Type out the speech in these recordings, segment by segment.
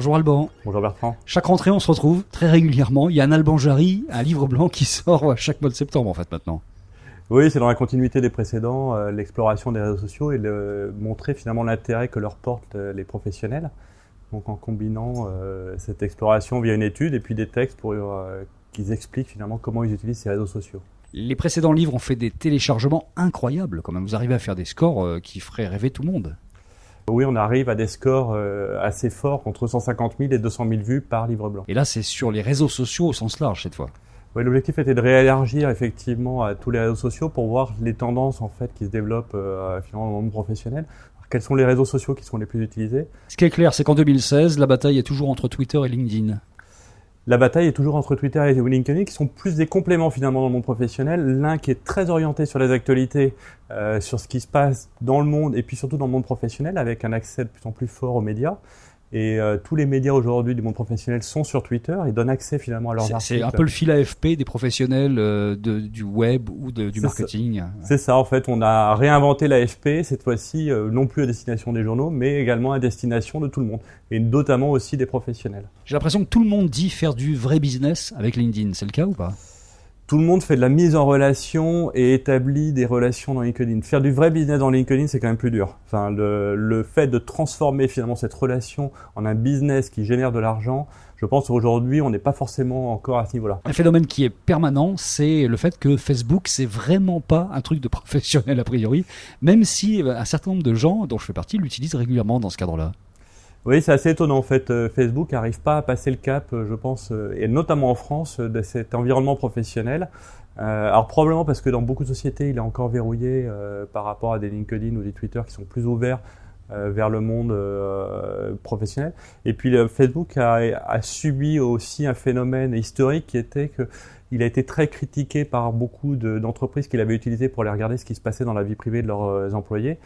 Bonjour Alban. Bonjour Bertrand. Chaque rentrée, on se retrouve très régulièrement. Il y a un Alban Jarry, un livre blanc qui sort chaque mois de septembre en fait maintenant. Oui, c'est dans la continuité des précédents, l'exploration des réseaux sociaux et montrer finalement l'intérêt que leur portent les professionnels. Donc en combinant cette exploration via une étude et puis des textes pour qu'ils expliquent finalement comment ils utilisent ces réseaux sociaux. Les précédents livres ont fait des téléchargements incroyables quand même. Vous arrivez à faire des scores qui feraient rêver tout le monde. Oui, on arrive à des scores assez forts, entre 150 000 et 200 000 vues par livre blanc. Et là, c'est sur les réseaux sociaux au sens large cette fois. Oui, l'objectif était de réélargir effectivement à tous les réseaux sociaux pour voir les tendances en fait qui se développent finalement dans le monde professionnel. Alors, quels sont les réseaux sociaux qui sont les plus utilisés ? Ce qui est clair, c'est qu'en 2016, la bataille est toujours entre Twitter et LinkedIn. La bataille est toujours entre Twitter et LinkedIn, qui sont plus des compléments finalement dans le monde professionnel. L'un qui est très orienté sur les actualités, sur ce qui se passe dans le monde et puis surtout dans le monde professionnel, avec un accès de plus en plus fort aux médias. Et tous les médias aujourd'hui du monde professionnel sont sur Twitter et donnent accès finalement à leurs articles. C'est un peu le fil AFP des professionnels du web ou du marketing. C'est ça, en fait, on a réinventé l'AFP, cette fois-ci non plus à destination des journaux, mais également à destination de tout le monde, et notamment aussi des professionnels. J'ai l'impression que tout le monde dit faire du vrai business avec LinkedIn, c'est le cas ou pas ? Tout le monde fait de la mise en relation et établit des relations dans LinkedIn. Faire du vrai business dans LinkedIn, c'est quand même plus dur. Enfin, le fait de transformer finalement cette relation en un business qui génère de l'argent, je pense qu'aujourd'hui, on n'est pas forcément encore à ce niveau-là. Un phénomène qui est permanent, c'est le fait que Facebook, c'est vraiment pas un truc de professionnel a priori, même si un certain nombre de gens, dont je fais partie, l'utilisent régulièrement dans ce cadre-là. Oui, c'est assez étonnant en fait. Facebook n'arrive pas à passer le cap, je pense, et notamment en France, de cet environnement professionnel. Alors probablement parce que dans beaucoup de sociétés, il est encore verrouillé par rapport à des LinkedIn ou des Twitter qui sont plus ouverts vers le monde professionnel. Et puis Facebook a subi aussi un phénomène historique qui était que il a été très critiqué par beaucoup d'entreprises qui l'avaient utilisé pour aller regarder ce qui se passait dans la vie privée de leurs employés.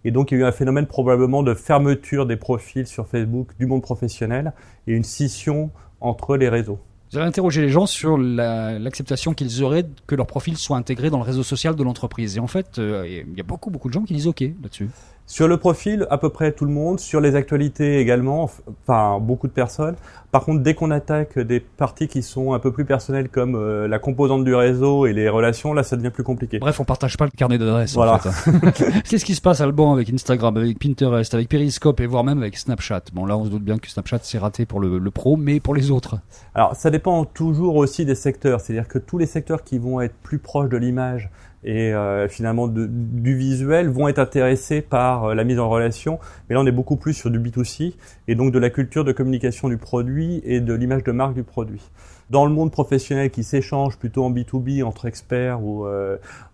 Et donc, il y a eu un phénomène probablement de fermeture des profils sur Facebook du monde professionnel et une scission entre les réseaux. Vous avez interrogé les gens sur l'acceptation qu'ils auraient que leur profil soit intégré dans le réseau social de l'entreprise. Et en fait, il y a beaucoup de gens qui disent OK là-dessus. Sur le profil, à peu près tout le monde. Sur les actualités également, enfin beaucoup de personnes. Par contre, dès qu'on attaque des parties qui sont un peu plus personnelles comme la composante du réseau et les relations, là, ça devient plus compliqué. Bref, on partage pas le carnet d'adresses. Voilà. En fait. Qu'est-ce qui se passe, Alban, avec Instagram, avec Pinterest, avec Periscope et voire même avec Snapchat ? Bon, là, on se doute bien que Snapchat, c'est raté pour le pro, mais pour les autres. Alors, ça dépend toujours aussi des secteurs. C'est-à-dire que tous les secteurs qui vont être plus proches de l'image et finalement du visuel vont être intéressés par la mise en relation. Mais là, on est beaucoup plus sur du B2C et donc de la culture de communication du produit et de l'image de marque du produit. Dans le monde professionnel qui s'échange plutôt en B2B entre experts ou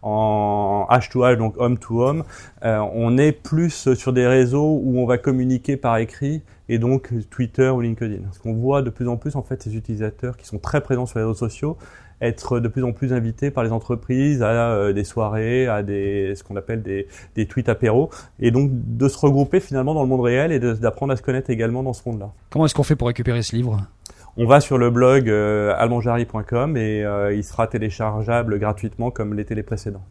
en H2H, donc homme to homme, on est plus sur des réseaux où on va communiquer par écrit et donc Twitter ou LinkedIn. Parce qu'on voit de plus en plus en fait ces utilisateurs qui sont très présents sur les réseaux sociaux être de plus en plus invités par les entreprises à des soirées, à ce qu'on appelle des tweets apéros, et donc de se regrouper finalement dans le monde réel et d'apprendre à se connaître également dans ce monde-là. Comment est-ce qu'on fait pour récupérer ce livre ? On va sur le blog albanjarry.com et il sera téléchargeable gratuitement comme l'étaient les précédents.